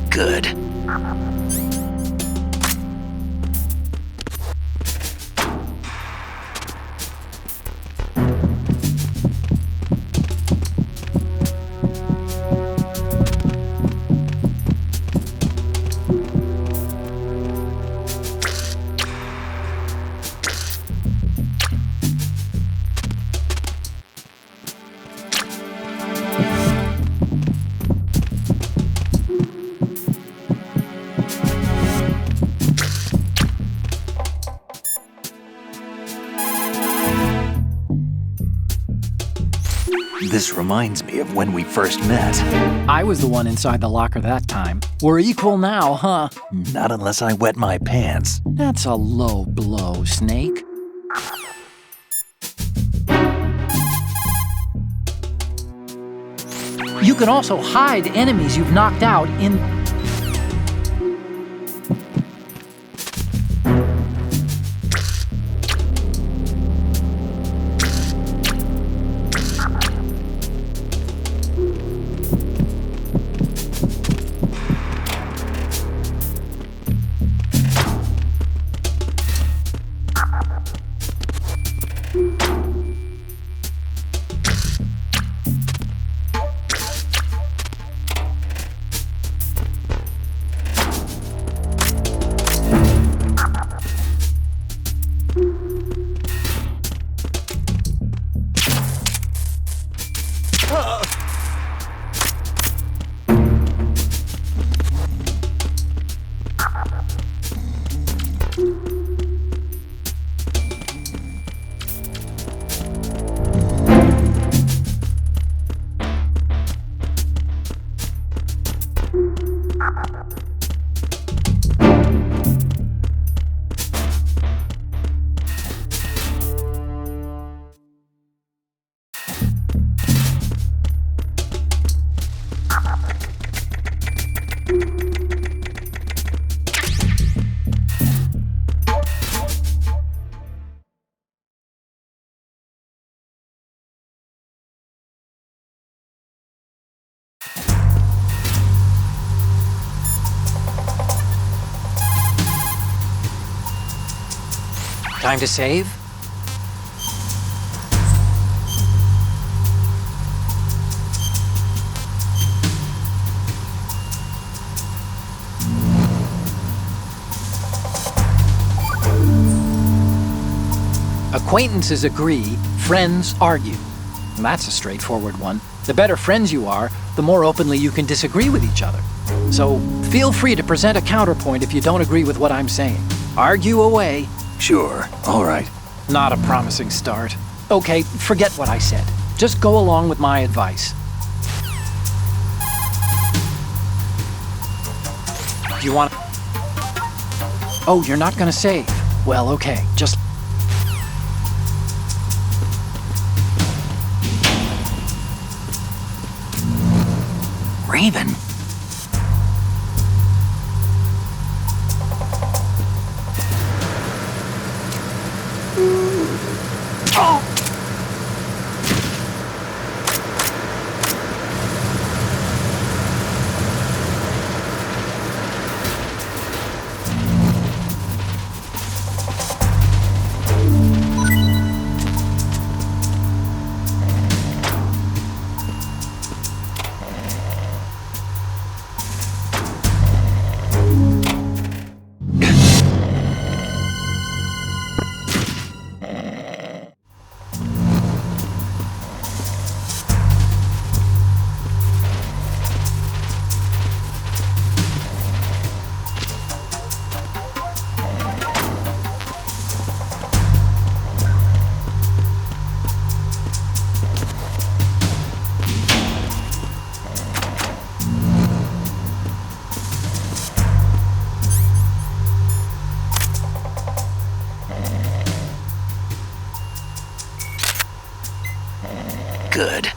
Good. This reminds me of when we first met. I was the one inside the locker that time. We're equal now, huh? Not unless I wet my pants. That's a low blow, Snake. You can also hide enemies you've knocked out in... Time to save? Acquaintances agree, friends argue. That's a straightforward one. The better friends you are, the more openly you can disagree with each other. So feel free to present a counterpoint if you don't agree with what I'm saying. Argue away. Sure, all right. Not a promising start. Okay, forget what I said. Just go along with my advice. Do you want... Oh, you're not gonna save. Well, okay, just... Raven. good.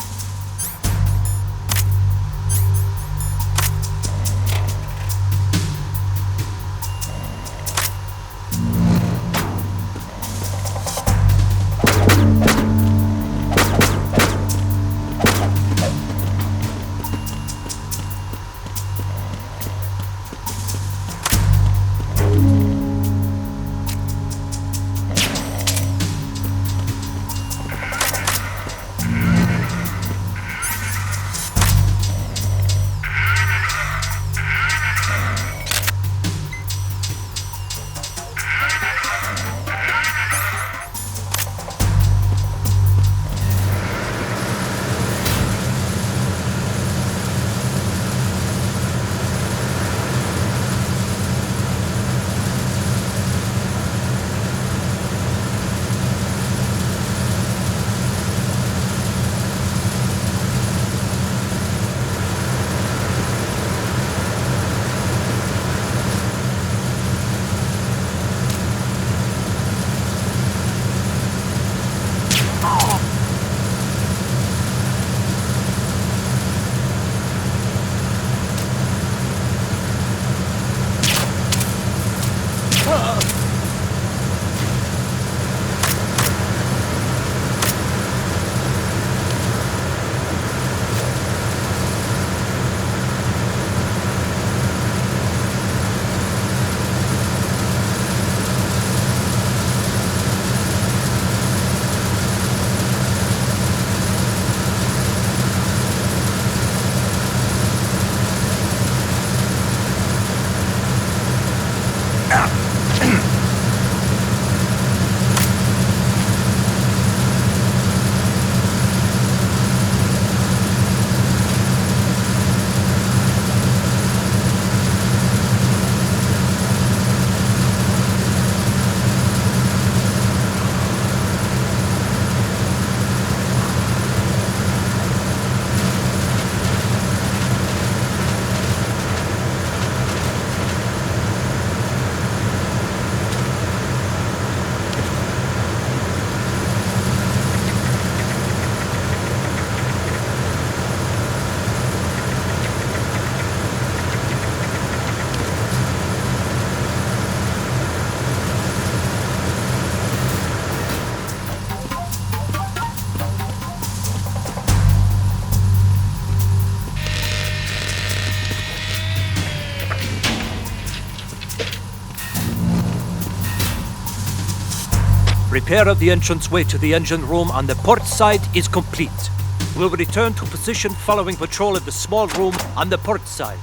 Repair of the entranceway to the engine room on the port side is complete. We'll return to position following patrol of the small room on the port side.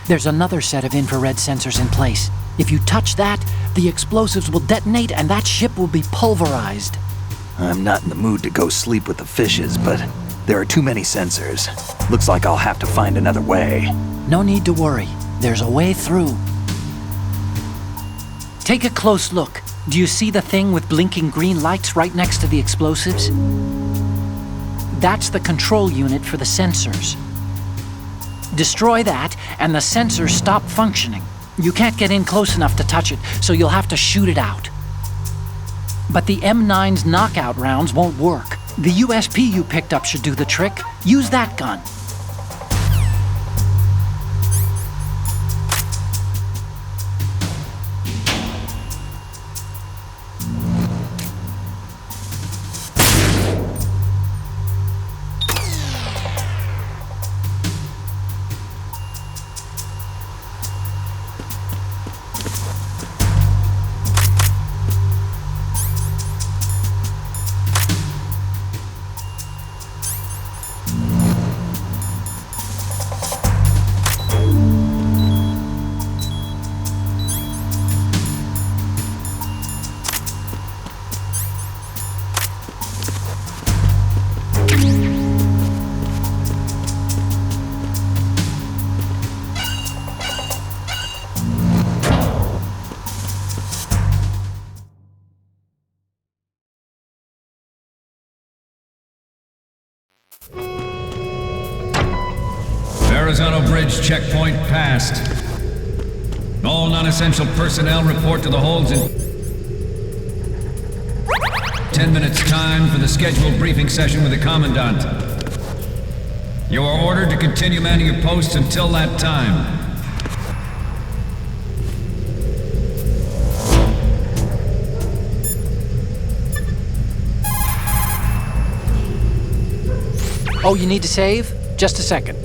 There's another set of infrared sensors in place. If you touch that, the explosives will detonate and that ship will be pulverized. I'm not in the mood to go sleep with the fishes, but there are too many sensors. Looks like I'll have to find another way. No need to worry. There's a way through. Take a close look. Do you see the thing with blinking green lights right next to the explosives? That's the control unit for the sensors. Destroy that, and the sensors stop functioning. You can't get in close enough to touch it, so you'll have to shoot it out. But the M9's knockout rounds won't work. The USP you picked up should do the trick. Use that gun. Arizona Bridge checkpoint passed. All non-essential personnel report to the holds in 10 minutes time for the scheduled briefing session with the Commandant. You are ordered to continue manning your posts until that time. Oh, you need to save? Just a second.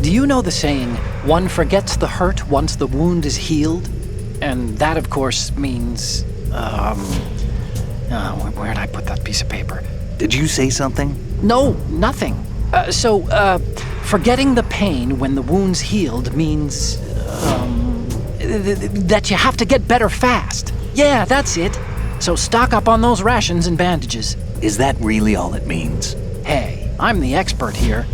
Do you know the saying, one forgets the hurt once the wound is healed? And that, of course, means, where'd I put that piece of paper? Did you say something? No, nothing. Forgetting the pain when the wound's healed means, that you have to get better fast. Yeah, that's it. So stock up on those rations and bandages. Is that really all it means? Hey, I'm the expert here.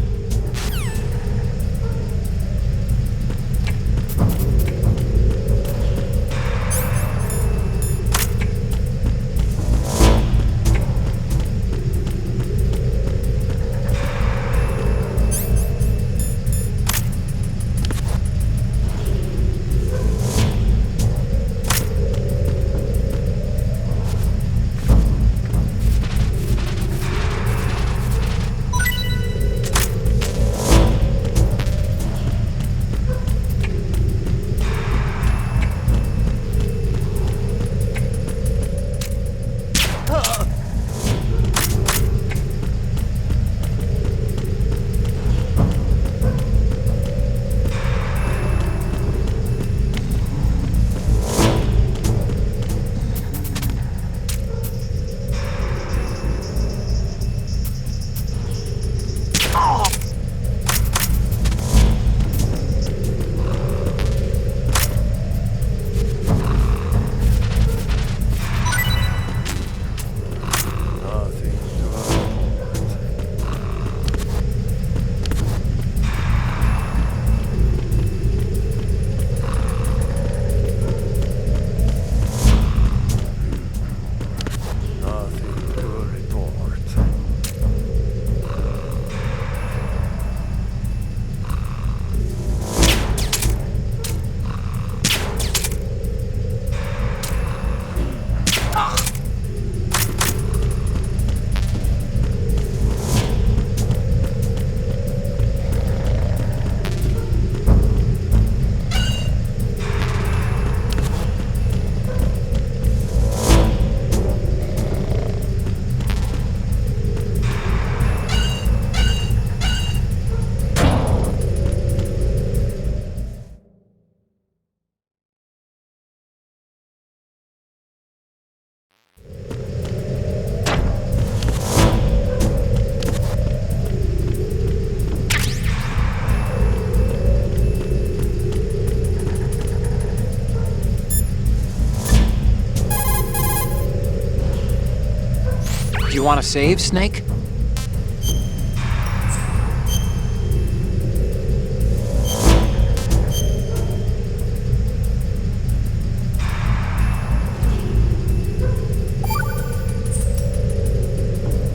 You want to save, Snake?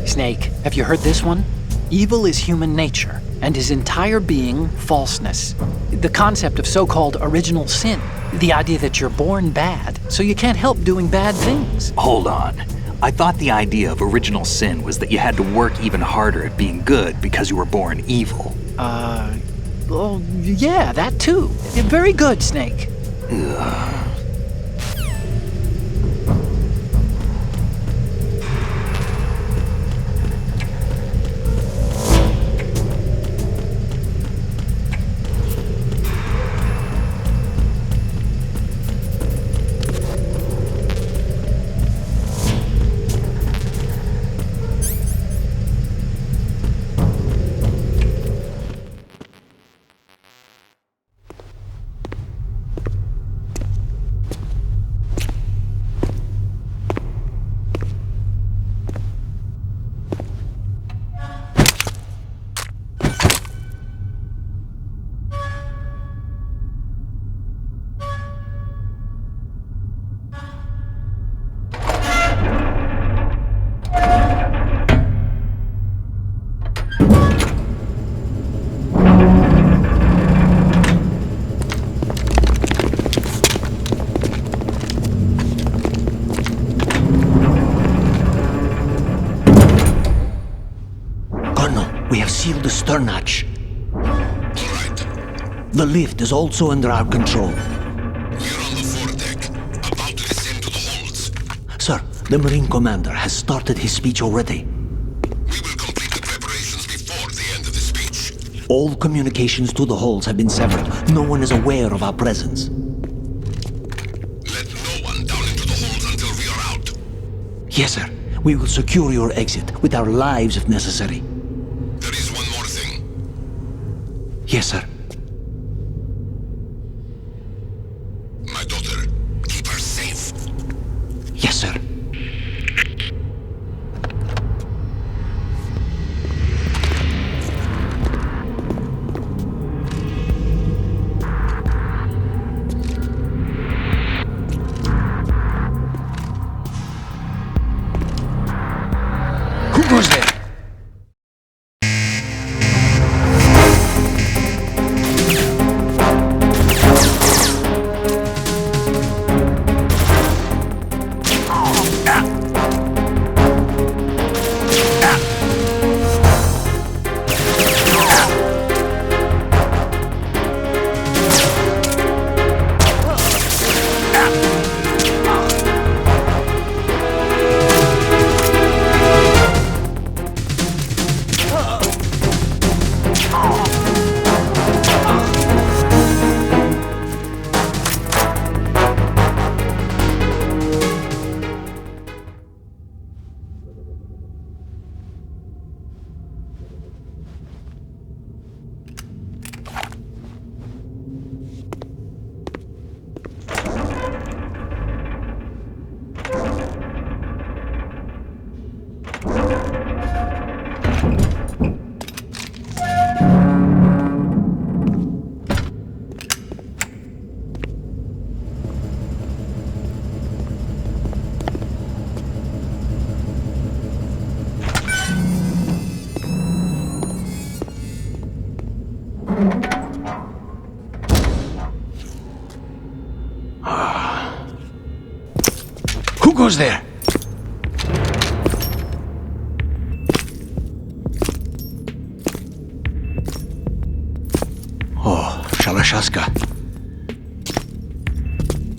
Snake, have you heard this one? Evil is human nature, and his entire being falseness. The concept of so-called original sin. The idea that you're born bad, so you can't help doing bad things. Hold on. I thought the idea of original sin was that you had to work even harder at being good because you were born evil. Well, yeah, that too. Very good, Snake. Ugh. We have sealed the stern hatch. All right. The lift is also under our control. We're on the foredeck, about to descend to the holds. Sir, the Marine Commander has started his speech already. We will complete the preparations before the end of the speech. All communications to the holds have been severed. No one is aware of our presence. Let no one down into the holds until we are out. Yes, sir. We will secure your exit, with our lives if necessary. There is one more thing. Yes, sir. My daughter, keep her safe. Yes, sir. Who goes there? Who goes there? Oh, Shalashaska.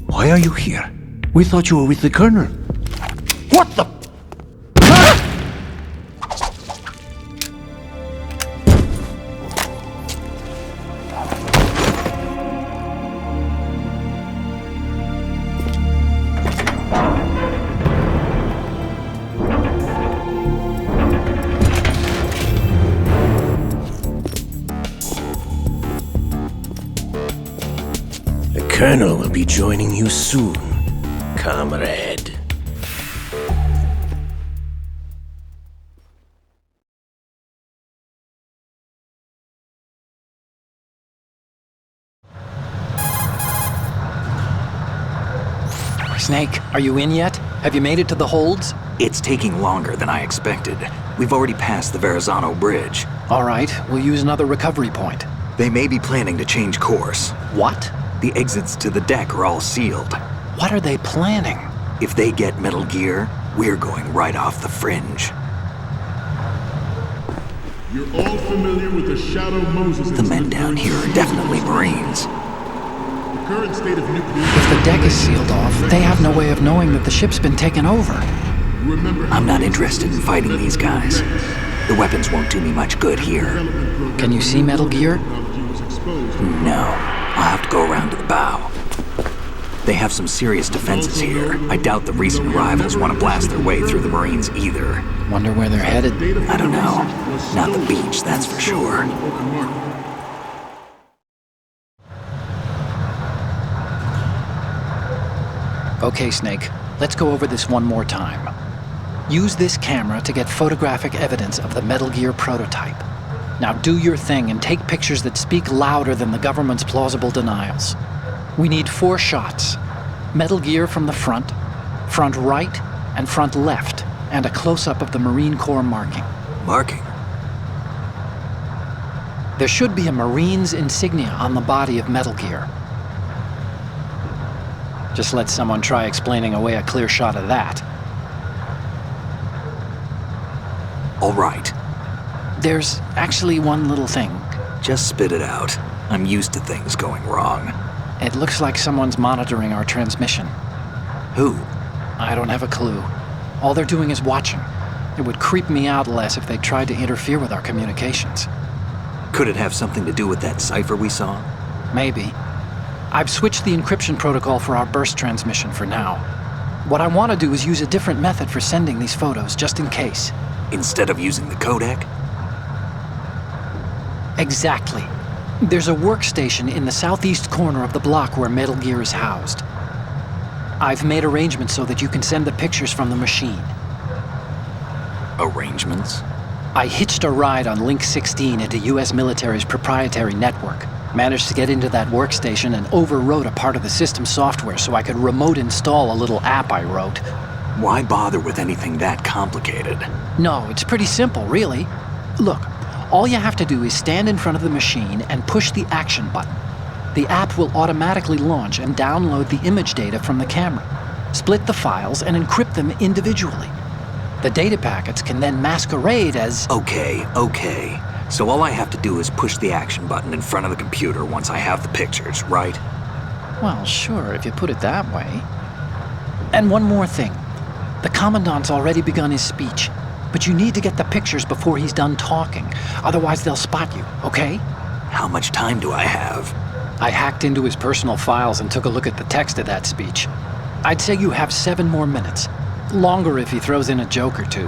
Why are you here? We thought you were with the Colonel. What the? The Colonel will be joining you soon, comrade. Snake, are you in yet? Have you made it to the holds? It's taking longer than I expected. We've already passed the Verrazano Bridge. All right, we'll use another recovery point. They may be planning to change course. What? The exits to the deck are all sealed. What are they planning? If they get Metal Gear, we're going right off the fringe. You're all familiar with the Shadow Moses The men down here are definitely Marines. The current state of nuclear... If the deck is sealed off, they have no way of knowing that the ship's been taken over. I'm not interested in fighting these guys. The weapons won't do me much good here. Can you see Metal Gear? No. I'll have to go around to the bow. They have some serious defenses here. I doubt the recent arrivals want to blast their way through the Marines either. Wonder where they're headed? I don't know. Not the beach, that's for sure. Okay, Snake. Let's go over this one more time. Use this camera to get photographic evidence of the Metal Gear prototype. Now do your thing and take pictures that speak louder than the government's plausible denials. We need 4 shots. Metal Gear from the front right, and front left, and a close-up of the Marine Corps marking. Marking? There should be a Marine's insignia on the body of Metal Gear. Just let someone try explaining away a clear shot of that. All right. There's actually one little thing. Just spit it out. I'm used to things going wrong. It looks like someone's monitoring our transmission. Who? I don't have a clue. All they're doing is watching. It would creep me out less if they tried to interfere with our communications. Could it have something to do with that cipher we saw? Maybe. I've switched the encryption protocol for our burst transmission for now. What I want to do is use a different method for sending these photos, just in case. Instead of using the codec? Exactly. There's a workstation in the southeast corner of the block where Metal Gear is housed. I've made arrangements so that you can send the pictures from the machine. Arrangements? I hitched a ride on Link 16 into US military's proprietary network. Managed to get into that workstation and overwrote a part of the system software so I could remote install a little app I wrote. Why bother with anything that complicated? No, it's pretty simple, really. Look, all you have to do is stand in front of the machine and push the action button. The app will automatically launch and download the image data from the camera, split the files, and encrypt them individually. The data packets can then masquerade as... Okay. So all I have to do is push the action button in front of the computer once I have the pictures, right? Well, sure, if you put it that way. And one more thing. The Commandant's already begun his speech, but you need to get the pictures before he's done talking. Otherwise, they'll spot you, okay? How much time do I have? I hacked into his personal files and took a look at the text of that speech. I'd say you have 7 more minutes. Longer if he throws in a joke or two.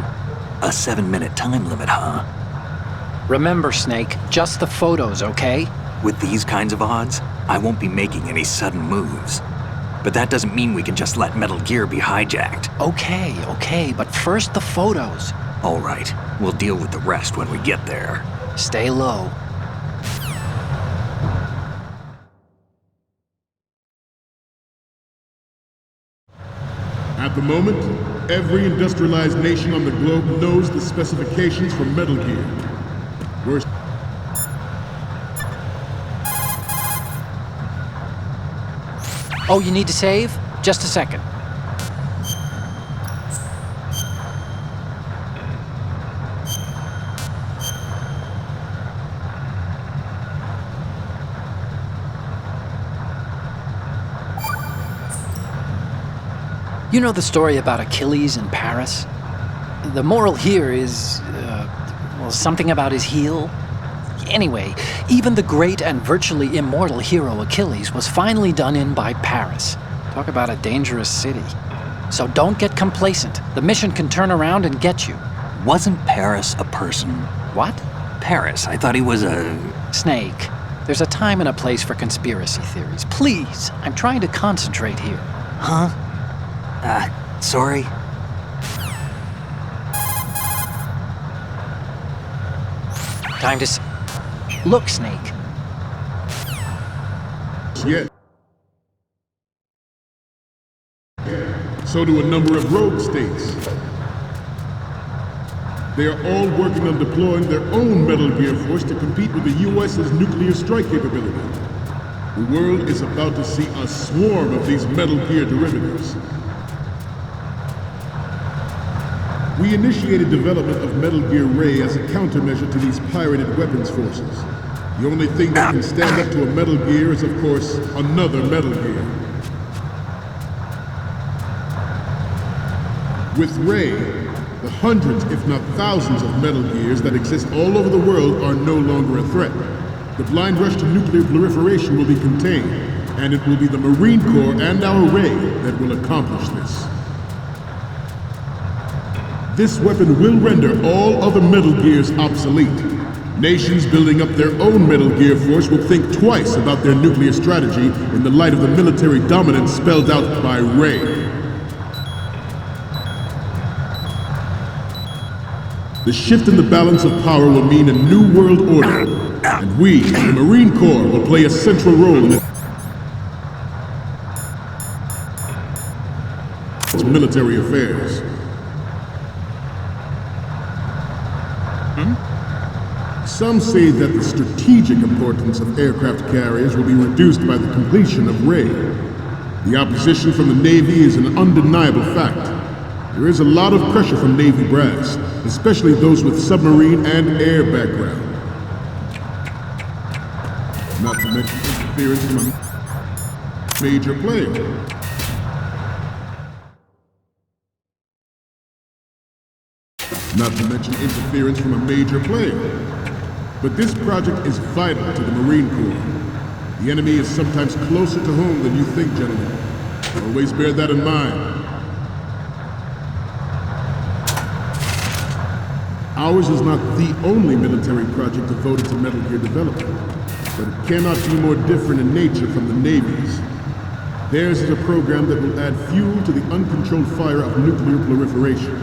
A 7-minute time limit, huh? Remember, Snake, just the photos, okay? With these kinds of odds, I won't be making any sudden moves. But that doesn't mean we can just let Metal Gear be hijacked. Okay, but first the photos. All right, we'll deal with the rest when we get there. Stay low. At the moment, every industrialized nation on the globe knows the specifications for Metal Gear. We're... Oh, you need to save? Just a second. You know the story about Achilles in Paris? The moral here is, well, something about his heel. Anyway, even the great and virtually immortal hero Achilles was finally done in by Paris. Talk about a dangerous city. So don't get complacent. The mission can turn around and get you. Wasn't Paris a person? What? Paris, I thought he was a... Snake. There's a time and a place for conspiracy theories. Please, I'm trying to concentrate here. Huh? Sorry? Time to look, Snake. Yet. So do a number of rogue states. They are all working on deploying their own Metal Gear force to compete with the US's nuclear strike capability. The world is about to see a swarm of these Metal Gear derivatives. We initiated development of Metal Gear Ray as a countermeasure to these pirated weapons forces. The only thing that can stand up to a Metal Gear is, of course, another Metal Gear. With Ray, the hundreds, if not thousands, of Metal Gears that exist all over the world are no longer a threat. The blind rush to nuclear proliferation will be contained, and it will be the Marine Corps and our Ray that will accomplish this. This weapon will render all other Metal Gears obsolete. Nations building up their own Metal Gear force will think twice about their nuclear strategy in the light of the military dominance spelled out by Ray. The shift in the balance of power will mean a new world order, and we, the Marine Corps, will play a central role in its military affairs. Some say that the strategic importance of aircraft carriers will be reduced by the completion of Ray. The opposition from the Navy is an undeniable fact. There is a lot of pressure from Navy brass, especially those with submarine and air background. Not to mention interference from a major player. Not to mention interference from a major player. But this project is vital to the Marine Corps. The enemy is sometimes closer to home than you think, gentlemen. Always bear that in mind. Ours is not the only military project devoted to Metal Gear development, but it cannot be more different in nature from the Navy's. Theirs is a program that will add fuel to the uncontrolled fire of nuclear proliferation.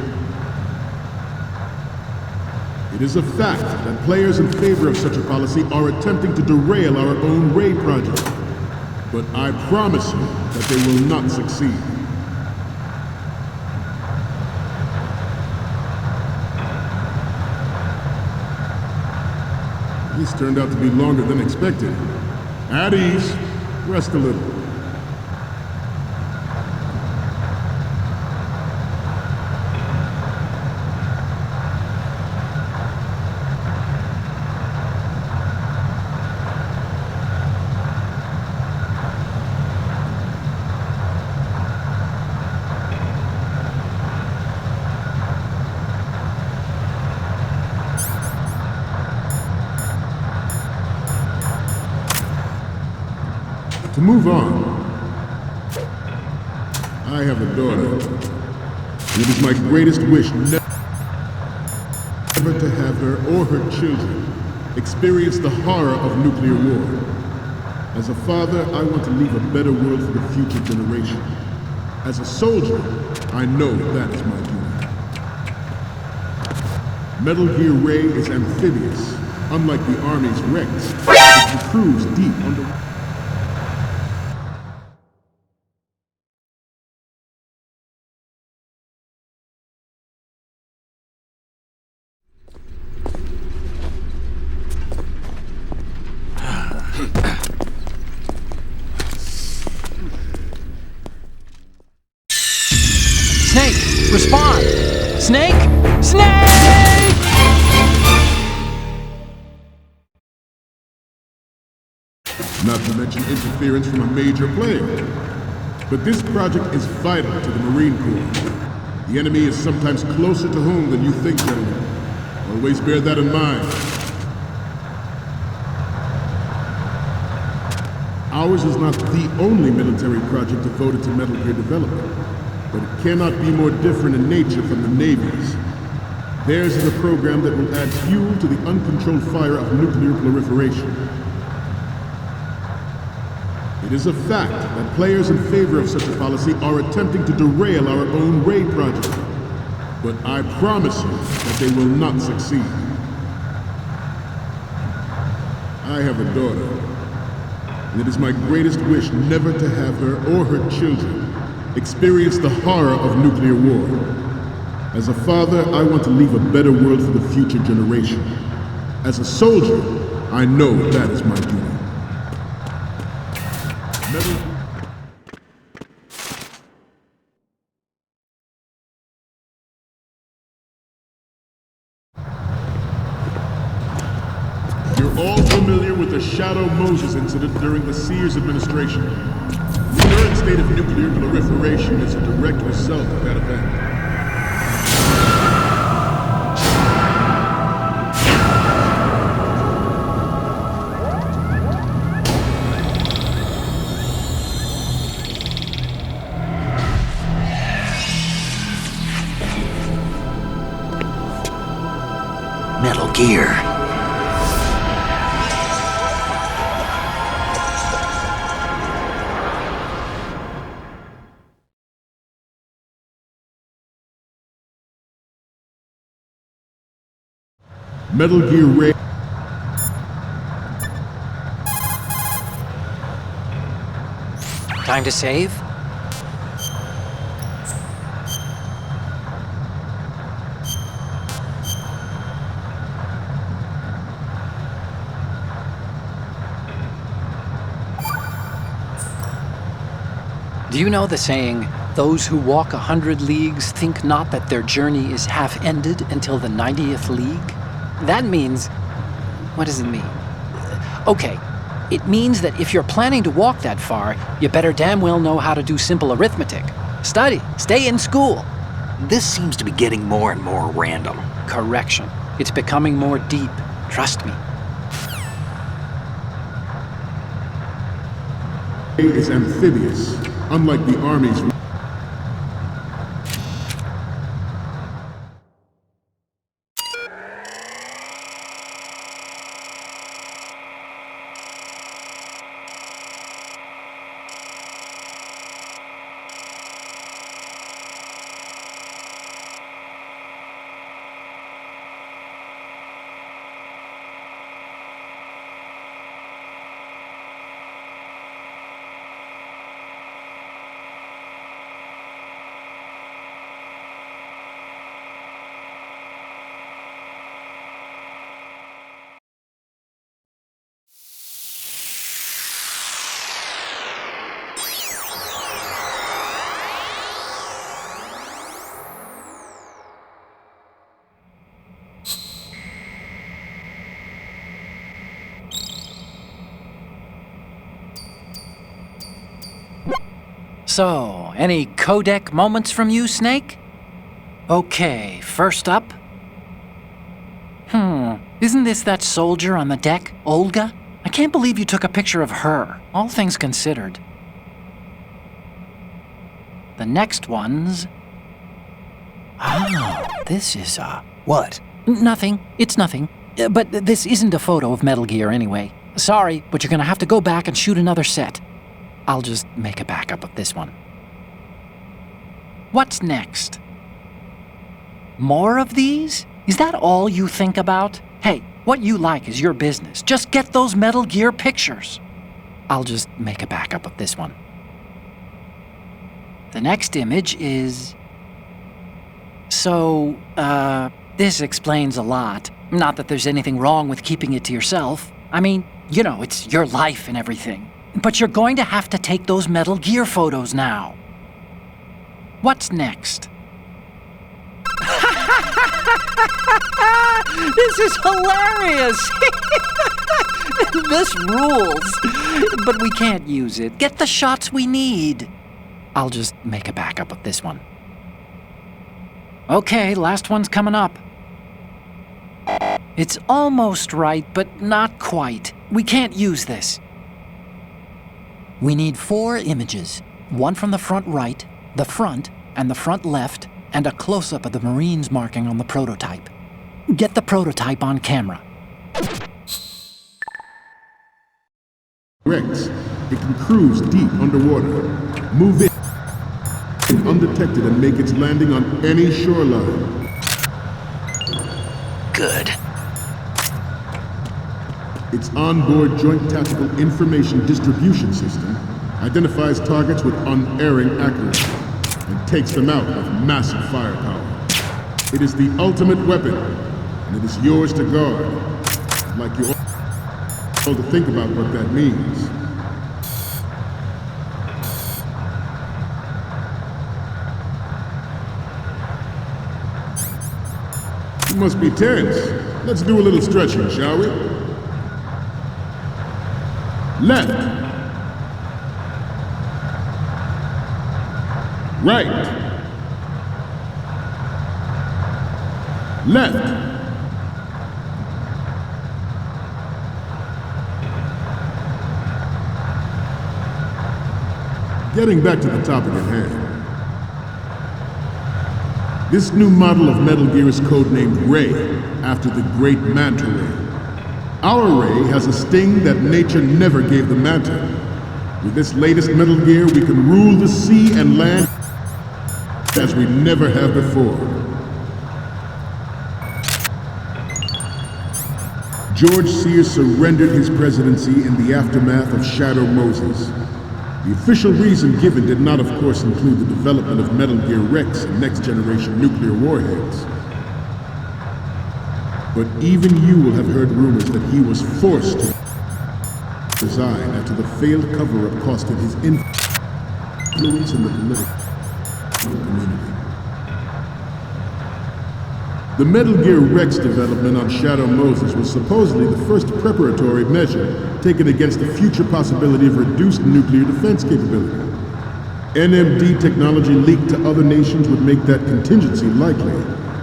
It is a fact that players in favor of such a policy are attempting to derail our own Ray project, but I promise you that they will not succeed. This turned out to be longer than expected. At ease. Rest a little. To move on, I have a daughter, and it is my greatest wish never to have her or her children experience the horror of nuclear war. As a father, I want to leave a better world for the future generation. As a soldier, I know that is my duty. Metal Gear Ray is amphibious, unlike the Army's Rex, which can cruise deep under. Snake, respond! Snake! Snake! Not to mention interference from a major player. But this project is vital to the Marine Corps. The enemy is sometimes closer to home than you think, gentlemen. Always bear that in mind. Ours is not the only military project devoted to Metal Gear development, but it cannot be more different in nature from the Navy's. Theirs is a program that will add fuel to the uncontrolled fire of nuclear proliferation. It is a fact that players in favor of such a policy are attempting to derail our own Ray project, but I promise you that they will not succeed. I have a daughter, and it is my greatest wish never to have her or her children experienced the horror of nuclear war. As a father, I want to leave a better world for the future generation. As a soldier, I know that is my duty. You're all familiar with the Shadow Moses incident during the Sears administration. The current state of nuclear proliferation is a direct result of that event. Metal Gear. Metal Gear Ray. Time to save? Do you know the saying, those who walk 100 leagues think not that their journey is half ended until the 90th league? That means... what does it mean? Okay, it means that if you're planning to walk that far, you better damn well know how to do simple arithmetic. Study, stay in school. This seems to be getting more and more random. Correction. It's becoming more deep. Trust me. Is amphibious, unlike the Army's. So, any codec moments from you, Snake? Okay, first up. Isn't this that soldier on the deck, Olga? I can't believe you took a picture of her, all things considered. The next one's... oh, this is What? nothing. It's nothing. But this isn't a photo of Metal Gear anyway. Sorry, but you're gonna have to go back and shoot another set. I'll just make a backup of this one. What's next? More of these? Is that all you think about? Hey, what you like is your business. Just get those Metal Gear pictures. I'll just make a backup of this one. The next image is... so, this explains a lot. Not that there's anything wrong with keeping it to yourself. I mean, you know, it's your life and everything. But you're going to have to take those Metal Gear photos now. What's next? This is hilarious! This rules. But we can't use it. Get the shots we need. I'll just make a backup of this one. Okay, last one's coming up. It's almost right, but not quite. We can't use this. We need 4 images. One from the front right, the front, and the front left, and a close-up of the Marines marking on the prototype. Get the prototype on camera. Correct. It can cruise deep underwater, move in undetected, and make its landing on any shoreline. Good. Its onboard Joint Tactical Information Distribution System identifies targets with unerring accuracy. takes them out with massive firepower. It is the ultimate weapon, and it is yours to guard. I'd like you all to think about what that means. You must be tense. Let's do a little stretching, shall we? Left. Right. Left. Getting back to the topic at hand. This new model of Metal Gear is codenamed Ray, after the great Manta Ray. Our Ray has a sting that nature never gave the Manta. With this latest Metal Gear, we can rule the sea and land as we never have before. George Sears surrendered his presidency in the aftermath of Shadow Moses. The official reason given did not, of course, include the development of Metal Gear Rex and next-generation nuclear warheads. But even you will have heard rumors that he was forced to resign after the failed cover-up cost him his influence in the political community. The Metal Gear Rex development on Shadow Moses was supposedly the first preparatory measure taken against the future possibility of reduced nuclear defense capability. NMD technology leaked to other nations would make that contingency likely.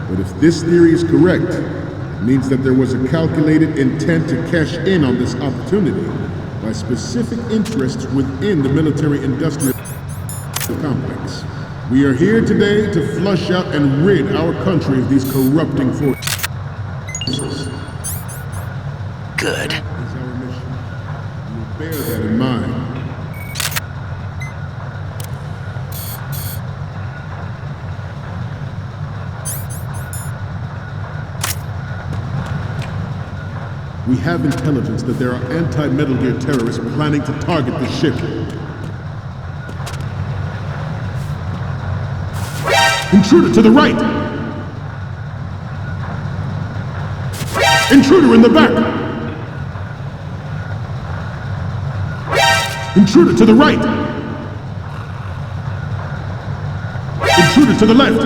But if this theory is correct, it means that there was a calculated intent to cash in on this opportunity by specific interests within the military-industrial complex. We are here today to flush out and rid our country of these corrupting forces. Good. That is our mission. We will bear that in mind. We have intelligence that there are anti-Metal Gear terrorists planning to target the ship. Intruder to the right! Intruder in the back! Intruder to the right! Intruder to the left!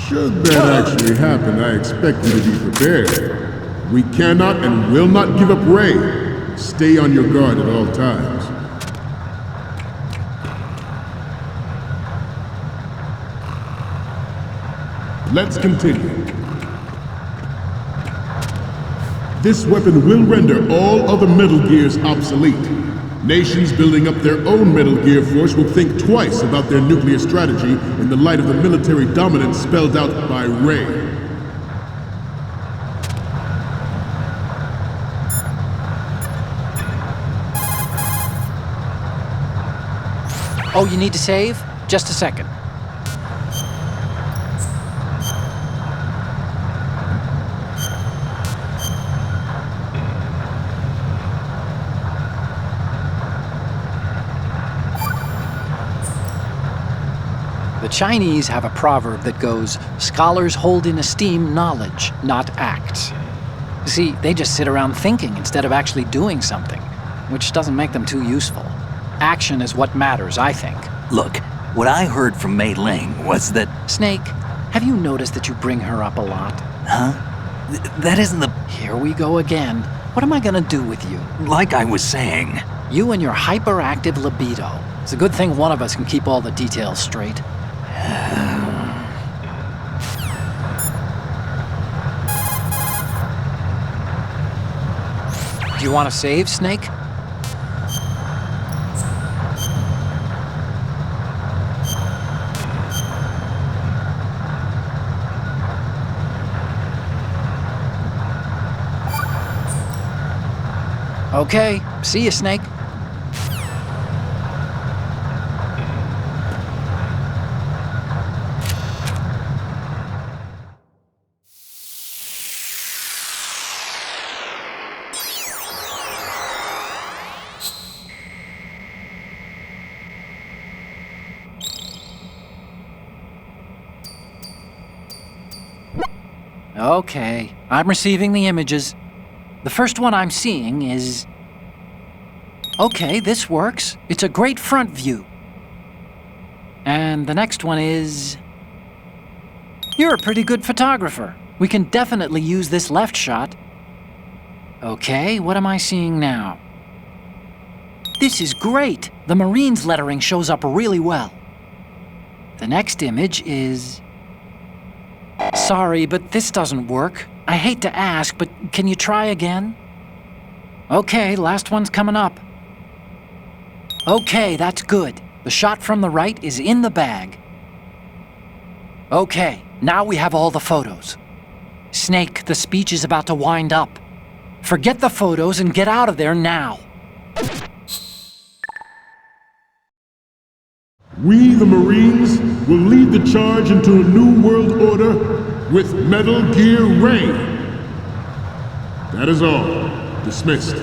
Should that actually happen, I expect you to be prepared. We cannot and will not give up Ray. Stay on your guard at all times. Let's continue. This weapon will render all other Metal Gears obsolete. Nations building up their own Metal Gear force will think twice about their nuclear strategy in the light of the military dominance spelled out by Ray. Oh, you need to save? Just a second. The Chinese have a proverb that goes, "Scholars hold in esteem knowledge, not acts." See, they just sit around thinking instead of actually doing something, which doesn't make them too useful. Action is what matters, I think. Look, what I heard from Mei Ling was that... Snake, have you noticed that you bring her up a lot? Huh? That isn't the... Here we go again. What am I gonna do with you? Like I was saying... You and your hyperactive libido. It's a good thing one of us can keep all the details straight. Do you want to save, Snake? Okay, see you, Snake. Okay, I'm receiving the images. The first one I'm seeing is... Okay, this works. It's a great front view. And the next one is... You're a pretty good photographer. We can definitely use this left shot. Okay, what am I seeing now? This is great! The Marines lettering shows up really well. The next image is... Sorry, but this doesn't work. I hate to ask, but can you try again? Okay, last one's coming up. Okay, that's good. The shot from the right is in the bag. Okay, now we have all the photos. Snake, the speech is about to wind up. Forget the photos and get out of there now. We, the Marines, will lead the charge into a new world order with Metal Gear Ray. That is all. Dismissed.